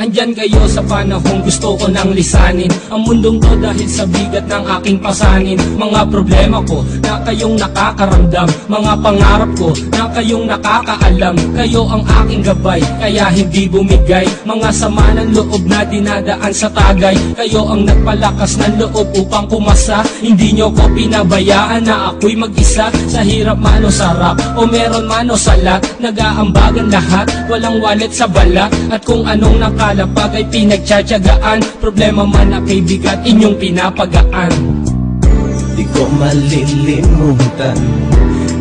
nandyan kayo sa panahong gusto ko nang lisanin ang mundong to dahil sa bigat ng aking pasanin. Mga problema ko na kayong nakakaramdam, mga pangarap ko na kayong nakakaalam. Kayo ang aking gabay, kaya hindi bumigay. Mga sama ng loob na dinadaan sa tagay, kayo ang nagpalakas ng loob upang pumasa. Hindi nyo ko pinabayaan na ako'y mag-isa. Sa hirap man o sarap, o meron man o salat, nag-aambagan lahat, walang walet sa balat. At kung anong nakalapag ay pinagtsatsagaan, problema man na kay bigat inyong pinapagaan. Di ko malilimutan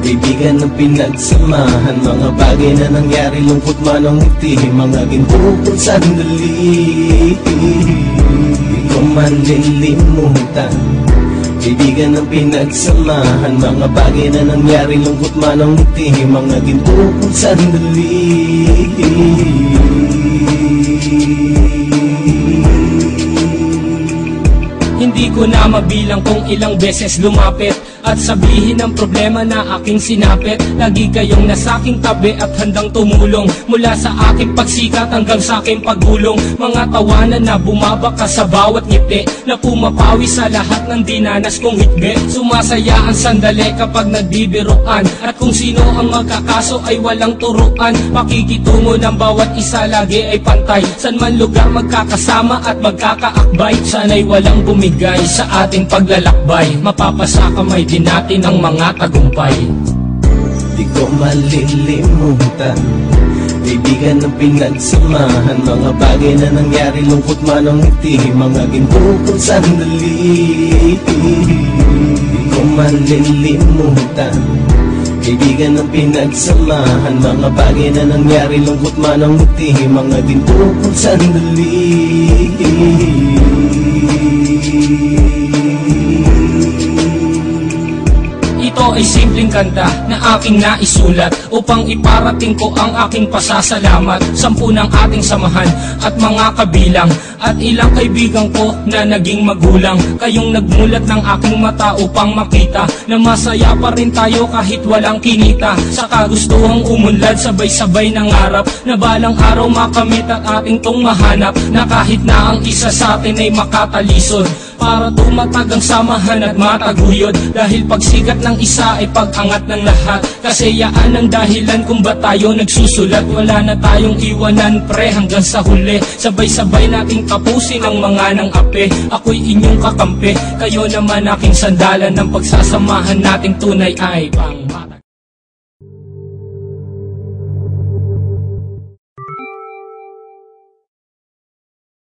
kaibigan ng pinagsamahan, mga bagay na nangyari, lungkot man ang ngiti, mga ginto kong sandali. Di ko malilimutan kaibigan ng pinagsamahan, mga bagay na nangyari, lungkot man ang ngiti, mga ginto kong sandali. Hindi ko na mabilang kung ilang beses lumapit at sabihin ang problema na aking sinapit. Lagi kayong nasa aking tabi at handang tumulong, mula sa aking pagsikat hanggang sa aking paggulong. Mga tawanan na bumabaka sa bawat ngiti, na pumapawi sa lahat ng dinanas kong hitbe. Sumasaya ang sandali kapag nagbibiruan, at kung sino ang magkakaso ay walang turuan. Pakikitungo ng bawat isa lagi ay pantay, san man lugar magkakasama at magkakaakbay. Sana'y walang bumigay sa ating paglalakbay, mapapasa kamay din natin ang mga tagumpay. Di ko malilimutan kaibigan ng pinagsamahan, mga bagay na nangyari, lungkot man ang ngiti, mga ginto kong sandali. Di ko malilimutan kaibigan ng pinagsamahan, mga bagay na nangyari, lungkot man ang ngiti, mga ginto kong sandali. Ito ay simpleng kanta na aking naisulat upang iparating ko ang aking pasasalamat. 10 ng ating samahan at mga kabilang, at ilang kaibigan ko na naging magulang. Kayong nagmulat ng aking mata upang makita na masaya pa rin tayo kahit walang kinita. Sa kagustuhang umunlad, sabay-sabay nangarap na balang araw makamit at ating tong mahanap, na kahit na ang isa sa atin ay makatalisod, para tumatag ang samahan at mataguyod. Dahil pagsikat ng isa ay pag-angat ng lahat, kasi yaan ang dahilan kung ba't tayo nagsusulat. Wala na tayong iwanan pre hanggang sa huli, sabay-sabay nating tapusin ang mga nang ape. Ako'y inyong kakampi, kayo naman aking sandalan, ng pagsasamahan nating tunay ay pang